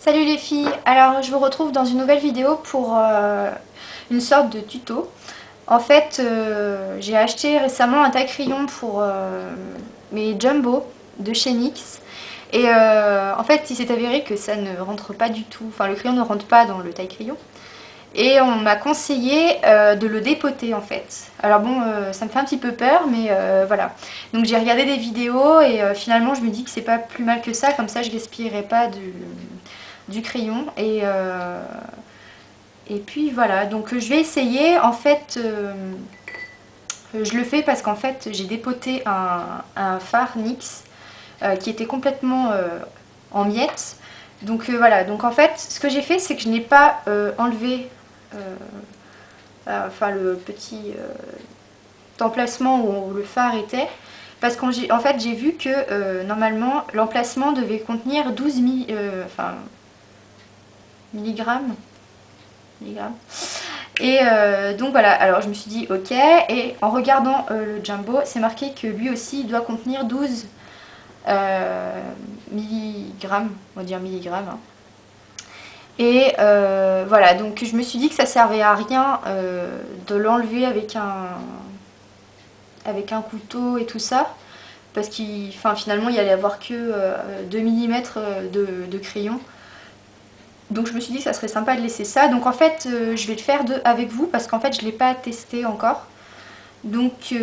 Salut les filles, alors je vous retrouve dans une nouvelle vidéo pour une sorte de tuto. En fait, j'ai acheté récemment un taille-crayon pour mes Jumbo de chez NYX. Et en fait, il s'est avéré que ça ne rentre pas du tout, enfin le crayon ne rentre pas dans le taille-crayon. Et on m'a conseillé de le dépoter en fait. Alors bon, ça me fait un petit peu peur, mais voilà. Donc j'ai regardé des vidéos et finalement je me dis que c'est pas plus mal que ça, comme ça je gaspillerai pas du crayon. Et puis voilà, donc je vais essayer. En fait, je le fais parce qu'en fait j'ai dépoté un fard NYX qui était complètement en miettes. Donc voilà, donc en fait ce que j'ai fait c'est que je n'ai pas enlevé enfin le petit emplacement où le fard était, parce qu'en fait j'ai vu que normalement l'emplacement devait contenir 12 milligrammes. Et donc voilà, alors je me suis dit ok, et en regardant le Jumbo, c'est marqué que lui aussi doit contenir 12 milligrammes, on va dire milligrammes. Hein. Et voilà, donc je me suis dit que ça servait à rien de l'enlever avec un couteau et tout ça, parce qu'il, finalement il y allait avoir que 2 mm de crayon. Donc je me suis dit que ça serait sympa de laisser ça. Donc en fait je vais le faire avec vous parce qu'en fait je ne l'ai pas testé encore. Donc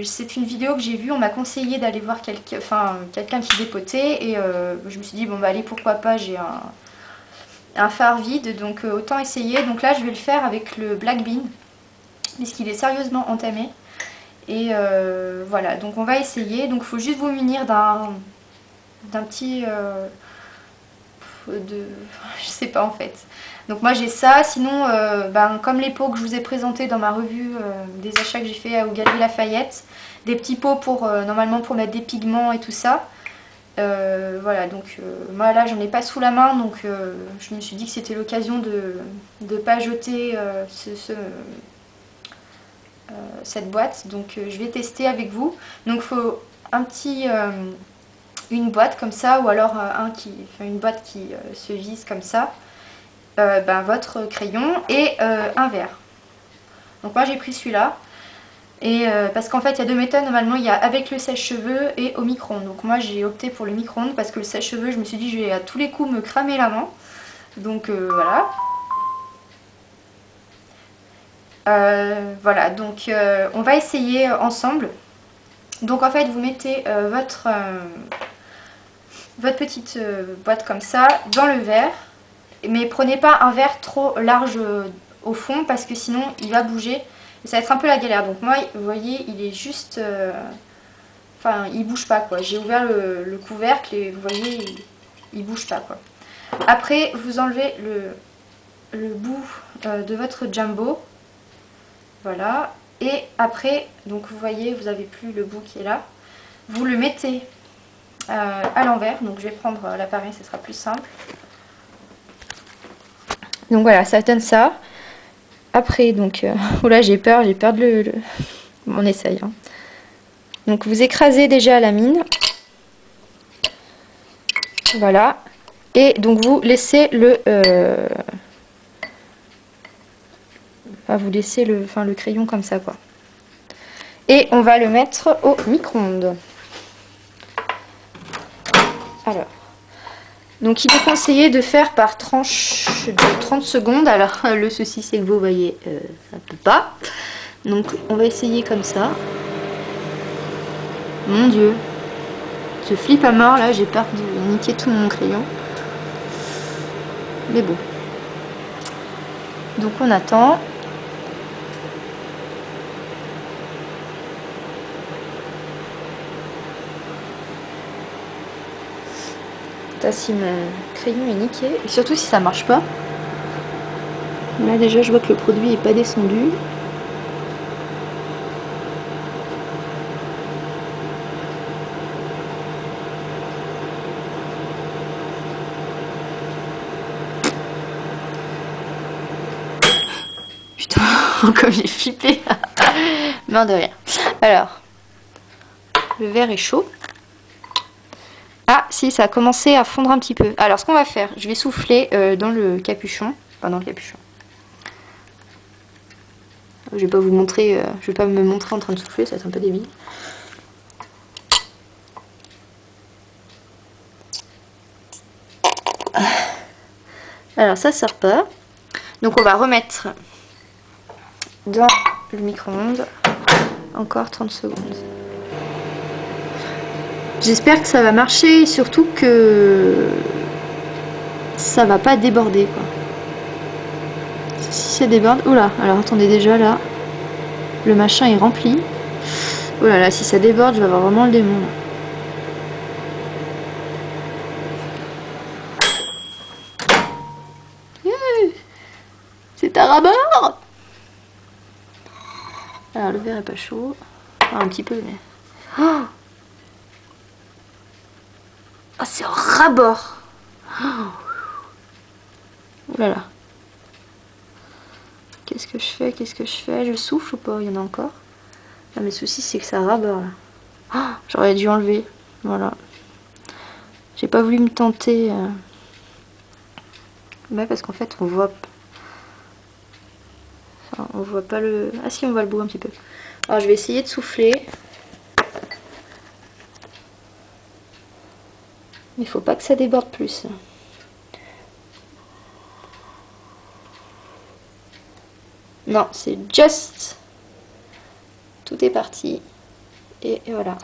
c'est une vidéo que j'ai vue, on m'a conseillé d'aller voir quelqu'un qui dépotait. Et je me suis dit bon bah allez, pourquoi pas, j'ai un fard vide, donc autant essayer. Donc là je vais le faire avec le Black Bean, puisqu'il est sérieusement entamé. Et voilà, donc on va essayer. Donc il faut juste vous munir d'un petit... je sais pas en fait. Donc moi j'ai ça, sinon comme les pots que je vous ai présentés dans ma revue des achats que j'ai fait aux Galeries Lafayette, des petits pots pour normalement pour mettre des pigments et tout ça. Voilà, donc moi là j'en ai pas sous la main, donc je me suis dit que c'était l'occasion de ne pas jeter cette boîte. Donc je vais tester avec vous. Donc il faut une boîte comme ça, ou alors une boîte qui se visse comme ça, votre crayon et un verre. Donc moi j'ai pris celui-là. Et parce qu'en fait il y a deux méthodes, normalement il y a avec le sèche-cheveux et au micro-ondes. Donc moi j'ai opté pour le micro-ondes parce que le sèche-cheveux je me suis dit je vais à tous les coups me cramer la main. Donc voilà. Voilà, donc on va essayer ensemble. Donc en fait vous mettez votre petite boîte comme ça dans le verre. Mais prenez pas un verre trop large au fond parce que sinon il va bouger. Et ça va être un peu la galère. Donc moi, vous voyez, il est juste... il bouge pas quoi. J'ai ouvert le couvercle et vous voyez, il bouge pas quoi. Après, vous enlevez le bout de votre Jumbo. Voilà. Et après, donc vous voyez, vous avez plus le bout qui est là. Vous le mettez à l'envers. Donc je vais prendre l'appareil, ce sera plus simple. Donc voilà, ça donne ça. Après, donc, oula, j'ai peur de on essaye. Hein. Donc vous écrasez déjà la mine. Voilà. Et donc vous laissez vous laissez le crayon comme ça, quoi. Et on va le mettre au micro-ondes. Alors. Donc il est conseillé de faire par tranche de 30 secondes. Alors le souci c'est que vous voyez, ça peut pas. Donc on va essayer comme ça. Mon dieu. Je flippe à mort là, j'ai peur de niquer tout mon crayon. Mais bon. Donc on attend. Si mon crayon est niqué, et surtout si ça marche pas. Là déjà je vois que le produit est pas descendu. Putain, comme j'ai flippé. Non de rien. Alors, le verre est chaud. Ah si, ça a commencé à fondre un petit peu. Alors ce qu'on va faire, je vais souffler dans le capuchon. Enfin dans le capuchon. Je vais pas vous montrer, je vais pas me montrer en train de souffler, ça va être un peu débile. Alors ça sort pas. Donc on va remettre dans le micro-ondes encore 30 secondes. J'espère que ça va marcher, surtout que ça va pas déborder quoi. Si ça déborde, oula, alors attendez, déjà là, le machin est rempli. Oh là là, si ça déborde, je vais avoir vraiment le démon. C'est un ras-bord. Alors le verre est pas chaud. Ah, un petit peu, mais... Oh, oh c'est un ras-bord. Oh là là. Qu'est-ce que je fais? Qu'est-ce que je fais? Je souffle ou pas? Il y en a encore? Ah, mais le souci, c'est que ça rabord là. Oh, j'aurais dû enlever. Voilà. J'ai pas voulu me tenter. Ouais, parce qu'en fait, on voit... Enfin, on voit pas le... Ah si, on voit le bout un petit peu. Alors, je vais essayer de souffler. Mais il faut pas que ça déborde plus. Non, c'est just. Tout est parti. Et voilà.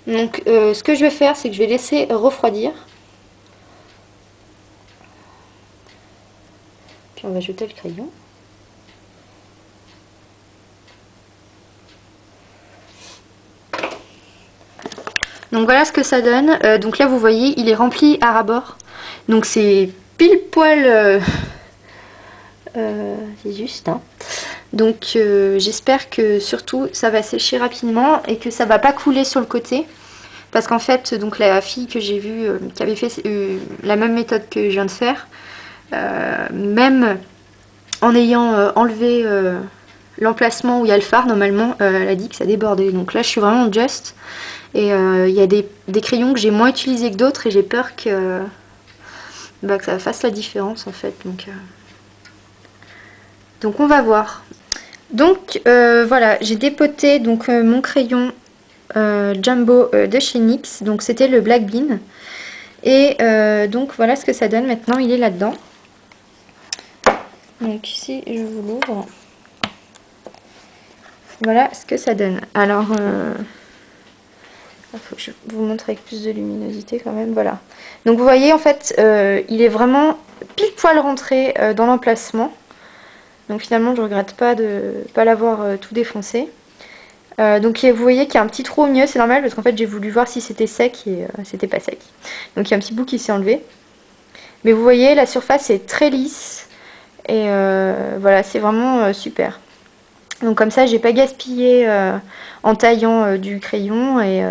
Donc, ce que je vais faire, c'est que je vais laisser refroidir. Puis on va jeter le crayon. Donc voilà ce que ça donne. Donc là, vous voyez, il est rempli à ras-bord. Donc c'est pile poil... c'est juste, hein. Donc j'espère que surtout ça va sécher rapidement et que ça va pas couler sur le côté. Parce qu'en fait, donc la fille que j'ai vue qui avait fait la même méthode que je viens de faire, même en ayant enlevé l'emplacement où il y a le phare, normalement, elle a dit que ça débordait. Donc là, je suis vraiment just. Et il y a des crayons que j'ai moins utilisés que d'autres et j'ai peur que ça fasse la différence en fait. Donc on va voir. Donc voilà, j'ai dépoté donc, mon crayon Jumbo de chez NYX. Donc c'était le Black Bean. Et donc voilà ce que ça donne maintenant, il est là-dedans. Donc ici je vous l'ouvre. Voilà ce que ça donne. Alors... il faut que je vous montre avec plus de luminosité quand même, voilà. Donc vous voyez en fait, il est vraiment pile poil rentré dans l'emplacement. Donc finalement je regrette pas de ne pas l'avoir tout défoncé. Donc vous voyez qu'il y a un petit trou au milieu, c'est normal parce qu'en fait j'ai voulu voir si c'était sec et c'était pas sec. Donc il y a un petit bout qui s'est enlevé. Mais vous voyez la surface est très lisse et voilà, c'est vraiment super. Donc comme ça j'ai pas gaspillé en taillant du crayon et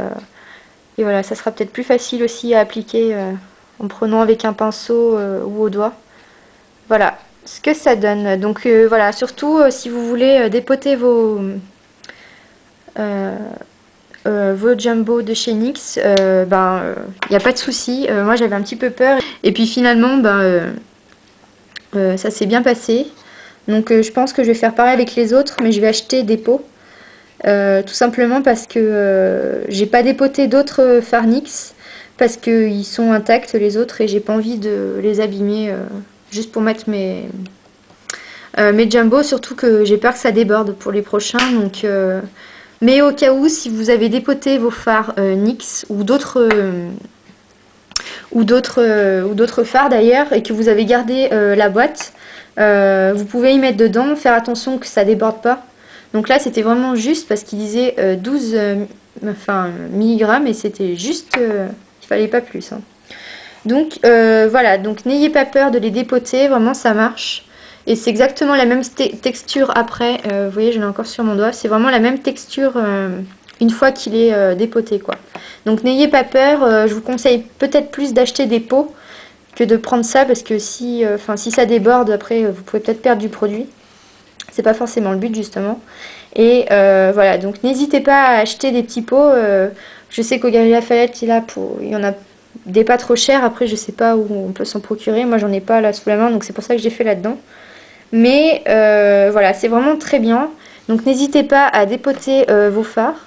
voilà, ça sera peut-être plus facile aussi à appliquer en prenant avec un pinceau ou au doigt. Voilà ce que ça donne. Donc voilà, surtout si vous voulez dépoter vos jumbo de chez NYX, il n'y a pas de souci. Moi j'avais un petit peu peur. Et puis finalement, ça s'est bien passé. Donc je pense que je vais faire pareil avec les autres, mais je vais acheter des pots. Tout simplement parce que j'ai pas dépoté d'autres fards NYX parce qu'ils sont intacts les autres et j'ai pas envie de les abîmer juste pour mettre mes jumbo, surtout que j'ai peur que ça déborde pour les prochains. Donc, mais au cas où, si vous avez dépoté vos fards NYX ou d'autres fards d'ailleurs et que vous avez gardé la boîte, vous pouvez y mettre dedans, faire attention que ça déborde pas. Donc là c'était vraiment juste parce qu'il disait 12 milligrammes et c'était juste, il fallait pas plus. Hein. Donc voilà, donc n'ayez pas peur de les dépoter, vraiment ça marche. Et c'est exactement la même texture après, vous voyez j'en ai encore sur mon doigt, c'est vraiment la même texture une fois qu'il est dépoté quoi. Donc n'ayez pas peur, je vous conseille peut-être plus d'acheter des pots que de prendre ça parce que si ça déborde après vous pouvez peut-être perdre du produit. C'est pas forcément le but justement. Et voilà, donc n'hésitez pas à acheter des petits pots. Je sais qu'au Galeries Lafayette, il y en a des pas trop chers. Après, je sais pas où on peut s'en procurer. Moi, j'en ai pas là sous la main, donc c'est pour ça que j'ai fait là-dedans. Mais voilà, c'est vraiment très bien. Donc n'hésitez pas à dépoter vos fards.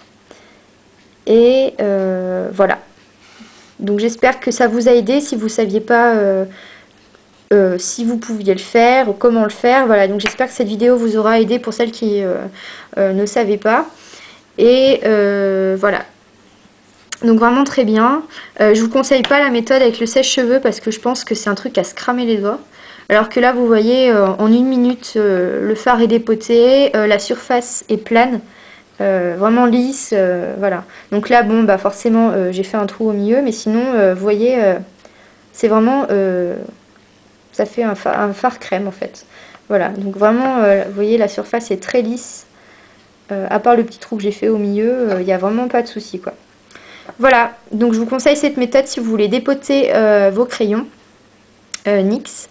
Et voilà. Donc j'espère que ça vous a aidé. Si vous ne saviez pas si vous pouviez le faire ou comment le faire. Voilà, donc j'espère que cette vidéo vous aura aidé pour celles qui ne savaient pas. Et voilà. Donc vraiment très bien. Je vous conseille pas la méthode avec le sèche-cheveux parce que je pense que c'est un truc à se cramer les doigts. Alors que là, vous voyez, en 1 minute, le fard est dépoté, la surface est plane, vraiment lisse, voilà. Donc là, bon, bah forcément, j'ai fait un trou au milieu, mais sinon, vous voyez, c'est vraiment, ça fait un fard crème en fait. Voilà, donc vraiment, vous voyez, la surface est très lisse. À part le petit trou que j'ai fait au milieu, il n'y a vraiment pas de souci, quoi. Voilà, donc je vous conseille cette méthode si vous voulez dépoter vos crayons NYX.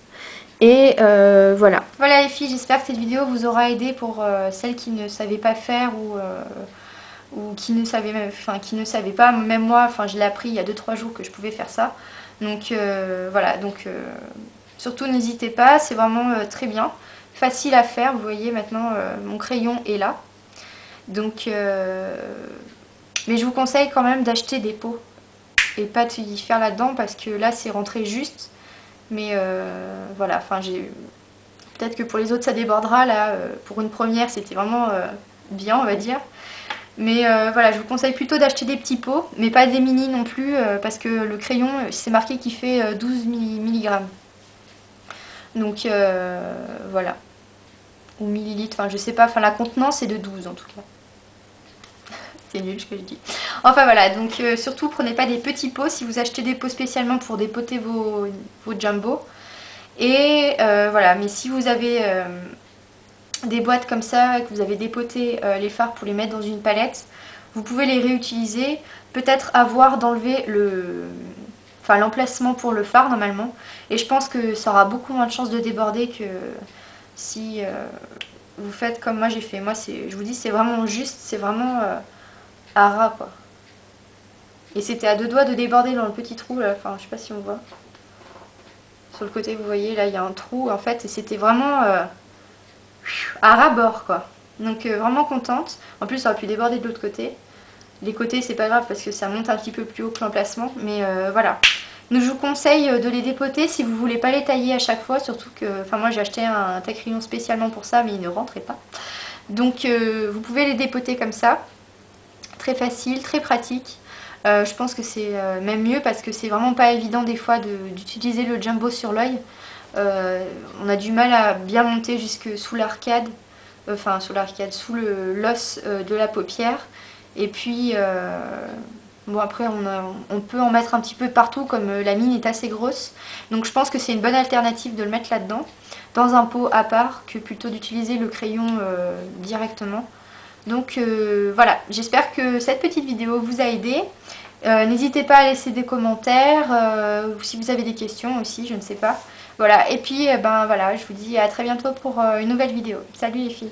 Et voilà. Voilà les filles, j'espère que cette vidéo vous aura aidé pour celles qui ne savaient pas faire ou qui ne savaient pas. Même moi, je l'ai appris il y a 2-3 jours que je pouvais faire ça. Donc voilà, donc surtout n'hésitez pas, c'est vraiment très bien. Facile à faire, vous voyez maintenant mon crayon est là. Donc mais je vous conseille quand même d'acheter des pots et pas de y faire là-dedans parce que là c'est rentré juste. Mais voilà, peut-être que pour les autres ça débordera. Là, pour une première, c'était vraiment bien, on va dire. Mais voilà, je vous conseille plutôt d'acheter des petits pots, mais pas des mini non plus, parce que le crayon, c'est marqué qu'il fait 12 mg. Donc voilà. Ou millilitres, je sais pas, la contenance est de 12 en tout cas. C'est nul ce que je dis. Enfin voilà, donc surtout prenez pas des petits pots si vous achetez des pots spécialement pour dépoter vos jumbo. Et voilà, mais si vous avez des boîtes comme ça, que vous avez dépoté les fards pour les mettre dans une palette, vous pouvez les réutiliser. Peut-être avoir d'enlever l'emplacement pour le fard normalement. Et je pense que ça aura beaucoup moins de chances de déborder que si vous faites comme moi j'ai fait. Moi, je vous dis, c'est vraiment juste, c'est vraiment à ras quoi. Et c'était à 2 doigts de déborder dans le petit trou là, je sais pas si on voit. Sur le côté, vous voyez, là, il y a un trou, en fait, et c'était vraiment à ras-bord, quoi. Donc, vraiment contente. En plus, ça aurait pu déborder de l'autre côté. Les côtés, c'est pas grave, parce que ça monte un petit peu plus haut que l'emplacement. Mais voilà. Donc, je vous conseille de les dépoter si vous voulez pas les tailler à chaque fois. Surtout que, moi, j'ai acheté un taille-crayon spécialement pour ça, mais il ne rentrait pas. Donc, vous pouvez les dépoter comme ça. Très facile, très pratique. Je pense que c'est même mieux parce que c'est vraiment pas évident des fois d'utiliser le jumbo sur l'œil. On a du mal à bien monter jusque sous l'arcade, sous l'os de la paupière. Et puis, bon après on peut en mettre un petit peu partout comme la mine est assez grosse. Donc je pense que c'est une bonne alternative de le mettre là-dedans, dans un pot à part, que plutôt d'utiliser le crayon directement. Donc voilà, j'espère que cette petite vidéo vous a aidé. N'hésitez pas à laisser des commentaires, ou si vous avez des questions aussi, je ne sais pas. Voilà, et puis voilà, je vous dis à très bientôt pour une nouvelle vidéo. Salut les filles!